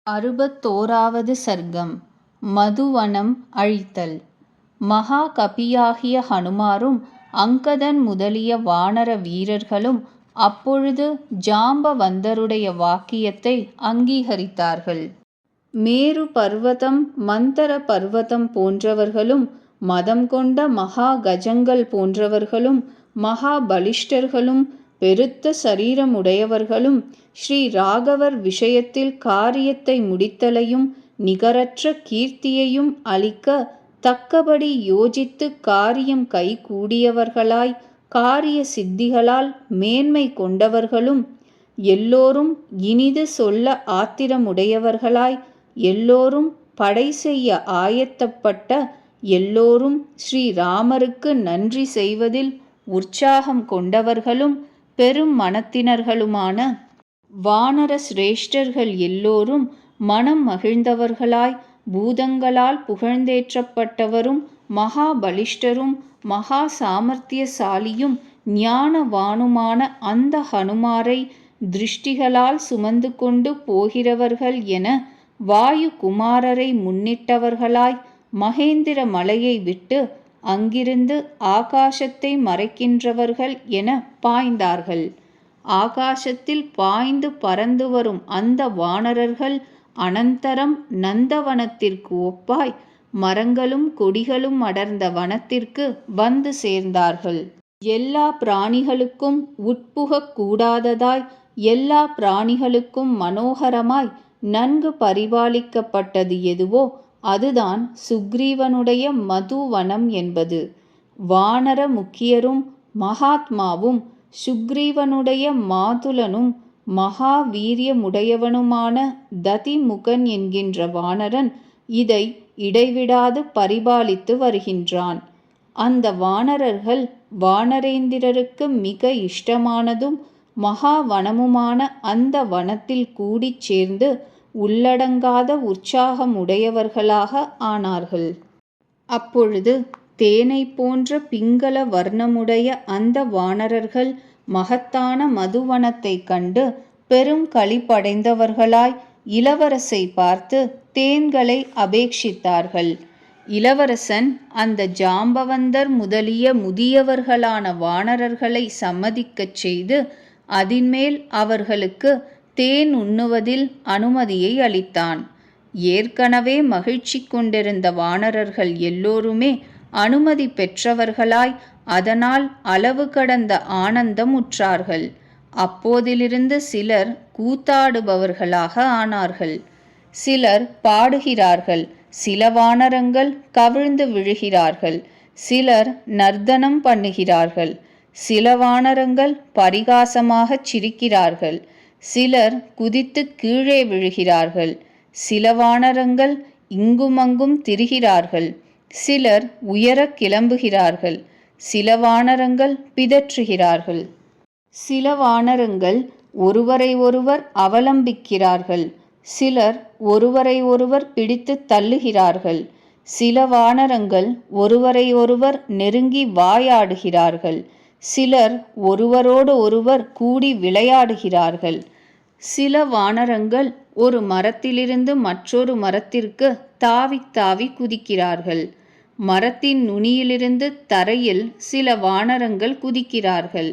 61வது சர்க்கம். மதுவனம் அழித்தல். மகா கபியாகிய ஹனுமாரும் அங்கதன் முதலிய வானர வீரர்களும் அப்பொழுது ஜாம்பவந்தருடைய வாக்கியத்தை அங்கீகரித்தார்கள். மேரு பர்வதம் மந்தர பர்வதம் போன்றவர்களும் மதம் கொண்ட மகா கஜங்கள் போன்றவர்களும் மகா பலிஷ்டர்களும் பெருத்த சரீரமுடையவர்களும் ஸ்ரீ ராகவர் விஷயத்தில் காரியத்தை முடித்தலையும் நிகரற்ற கீர்த்தியையும் அளிக்க தக்கபடி யோசித்து காரியம் கைகூடியவர்களாய் காரிய சித்திகளால் மேன்மை கொண்டவர்களும் எல்லோரும் இனிது சொல்ல ஆத்திரமுடையவர்களாய் எல்லோரும் படை செய்ய ஆயத்தப்பட்ட எல்லோரும் ஸ்ரீராமருக்கு நன்றி செய்வதில் உற்சாகம் கொண்டவர்களும் பெரும் மனத்தினர்களுமான வானர சிரேஷ்டர்கள் எல்லோரும் மனம் மகிழ்ந்தவர்களாய் பூதங்களால் புகழ்ந்தேற்றப்பட்டவரும் மகா பலிஷ்டரும் மகா சாமர்த்தியசாலியும் ஞானவானுமான அந்த ஹனுமாரை திருஷ்டிகளால் சுமந்து கொண்டு போகிறவர்கள் என வாயு குமாரரை முன்னிட்டவர்களாய் மகேந்திர மலையை விட்டு அங்கிருந்து ஆகாசத்தை மறைக்கின்றவர்கள் என பாய்ந்தார்கள். ஆகாசத்தில் பாய்ந்து பறந்து வரும் அந்த வானரர்கள் அனந்தரம் நந்தவனத்திற்கு ஒப்பாய் மரங்களும் கொடிகளும் அடர்ந்த வனத்திற்கு வந்து சேர்ந்தார்கள். எல்லா பிராணிகளுக்கும் உட்புகக் கூடாததாய் எல்லா பிராணிகளுக்கும் மனோகரமாய் நன்கு பரிபாலிக்கப்பட்டது எதுவோ அதுதான் சுக்ரீவனுடைய மதுவனம் என்பது. வானர முக்கியரும் மகாத்மாவும் சுக்ரீவனுடைய மாதுலனும் மகா வீரியமுடையவனுமான ததிமுகன் என்கின்ற வானரன் இதை இடைவிடாது பரிபாலித்து வருகின்றான். அந்த வானரர்கள் வானரேந்திரருக்கு மிக இஷ்டமானதும் மகா வனமுமான அந்த வனத்தில் கூடிச் சேர்ந்து உள்ளடங்காத உற்சாகமுடையவர்களாக ஆனார்கள். அப்பொழுது தேனை போன்ற பிங்கள வர்ணமுடைய அந்த வானரர்கள் மகத்தான மதுவனத்தை கண்டு பெரும் களிப்படைந்தவர்களாய் இளவரசை பார்த்து தேன்களை அபேட்சித்தார்கள். இளவரசன் அந்த ஜாம்பவந்தர் முதலிய முதியவர்களான வானரர்களை சம்மதிக்கச் செய்து அதின்மேல் அவர்களுக்கு தேன் உண்ணுவதில் அனுமதியை அளித்தான். ஏற்கனவே மகிழ்ச்சி கொண்டிருந்த வானரர்கள் எல்லோருமே அனுமதி பெற்றவர்களாய் அதனால் அளவு கடந்த ஆனந்தம் உற்றார்கள். அப்போதிலிருந்து சிலர் கூத்தாடுபவர்களாக ஆனார்கள். சிலர் பாடுகிறார்கள், சில வானரங்கள் கவிழ்ந்து விழுகிறார்கள், சிலர் நர்த்தனம் பண்ணுகிறார்கள், சில வானரங்கள் பரிகாசமாகச் சிரிக்கிறார்கள், சிலர் குதித்து கீழே விழுகிறார்கள், சில வானரங்கள் இங்குமங்கும் திரிகிறார்கள், சிலர் உயரக் கிளம்புகிறார்கள், சில வானரங்கள் பிதற்றுகிறார்கள், சில வானரங்கள் ஒருவரை ஒருவர் அவலம்பிக்கிறார்கள், சிலர் ஒருவரை ஒருவர் பிடித்து தள்ளுகிறார்கள், சில வானரங்கள் ஒருவரை ஒருவர் நெருங்கி வாயாடுகிறார்கள், சிலர் ஒருவரோடு ஒருவர் கூடி விளையாடுகிறார்கள், சில வானரங்கள் ஒரு மரத்திலிருந்து மற்றொரு மரத்திற்கு தாவி தாவி குதிக்கிறார்கள், மரத்தின் நுனியிலிருந்து தரையில் சில வானரங்கள் குதிக்கிறார்கள்,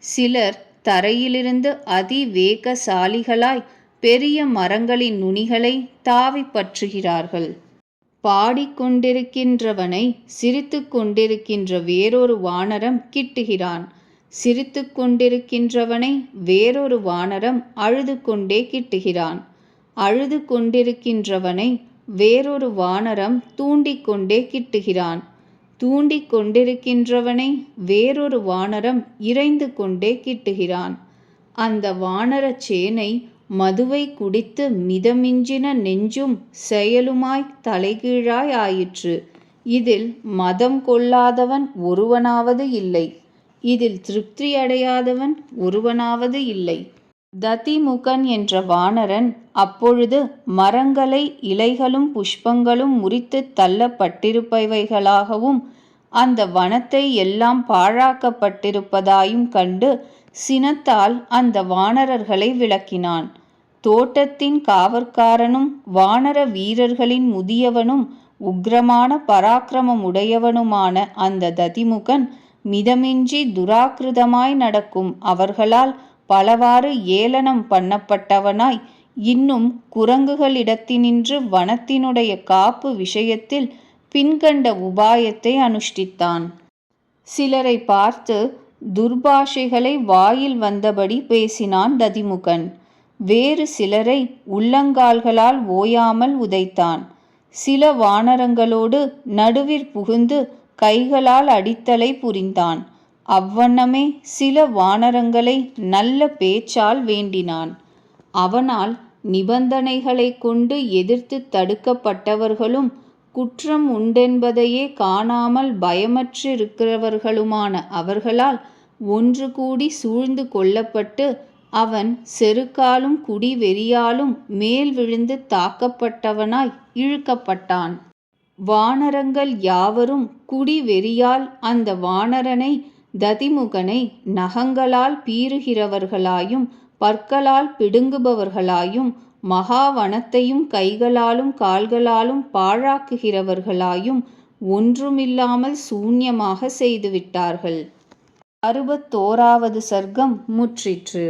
சிலர் தரையிலிருந்து அதிவேகசாலிகளாய் பெரிய மரங்களின் நுனிகளை தாவி பற்றுகிறார்கள். பாடிக்கொண்டிருக்கின்றவனை சிரித்து கொண்டிருக்கின்ற வேறொரு வானரம் கிட்டுகிறான், சிரித்து கொண்டிருக்கின்றவனை வேறொரு வானரம் அழுது கொண்டே கிட்டுகிறான், அழுது கொண்டிருக்கின்றவனை வேறொரு வானரம் தூண்டிக்கொண்டே கிட்டுகிறான், தூண்டிக் கொண்டிருக்கின்றவனை வேறொரு வானரம் இறைந்து கொண்டே கிட்டுகிறான். அந்த வானர சேனை மதுவை குடித்து மிதமிஞ்சின நெஞ்சும் செயலுமாய் தலைகீழாய் ஆயிற்று. இதில் மதம் கொள்ளாதவன் ஒருவனாவது இல்லை, இதில் திருப்தி அடையாதவன் ஒருவனாவது இல்லை. ததிமுகன் என்ற வானரன் அப்பொழுது மரங்களை இலைகளும் புஷ்பங்களும் முறித்து தள்ளப்பட்டிருப்பவைகளாகவும் அந்த வனத்தை எல்லாம் பாழாக்கப்பட்டிருப்பதாயும் கண்டு சினத்தால் அந்த வானரர்களை விளக்கினான். தோட்டத்தின் காவற்காரனும் வானர வீரர்களின் முதியவனும் உக்கிரமான பராக்கிரமமுடையவனுமான அந்த ததிமுகன் மிதமின்றி துராக்கிருதமாய் நடக்கும் அவர்களால் பலவாறு ஏளனம் பண்ணப்பட்டவனாய் இன்னும் குரங்குகளிடத்தினின்று வனத்தினுடைய காப்பு விஷயத்தில் பின்கண்ட உபாயத்தை அனுஷ்டித்தான். சிலரை பார்த்து துர்பாஷைகளை வாயில் வந்தபடி பேசினான் ததிமுகன். வேறு சிலரை உள்ளங்கால்களால் ஓயாமல் உதைத்தான். சில வானரங்களோடு நடுவிற் புகுந்து கைகளால் அடித்தலை புரிந்தான். அவ்வண்ணமே சில வானரங்களை நல்ல பேச்சால் வேண்டினான். அவனால் நிபந்தனைகளைக் கொண்டு எதிர்த்து தடுக்கப்பட்டவர்களும் குற்றம் உண்டென்பதையே காணாமல் பயமற்றிருக்கிறவர்களுமான அவர்களால் ஒன்று கூடி சூழ்ந்து கொள்ளப்பட்டு அவன் செருக்காலும் குடி வெறியாலும் மேல் விழுந்து தாக்கப்பட்டவனாய் இழுக்கப்பட்டான். வானரங்கள் யாவரும் குடி வெறியால் அந்த வானரனை ததிமுகனை நகங்களால் பீறுகிறவர்களாயும் பற்களால் பிடுங்குபவர்களாயும் மகாவனத்தையும் கைகளாலும் கால்களாலும் பாழாக்குகிறவர்களாயும் ஒன்றுமில்லாமல் சூன்யமாக செய்துவிட்டார்கள். 61வது சர்க்கம் முற்றிற்று.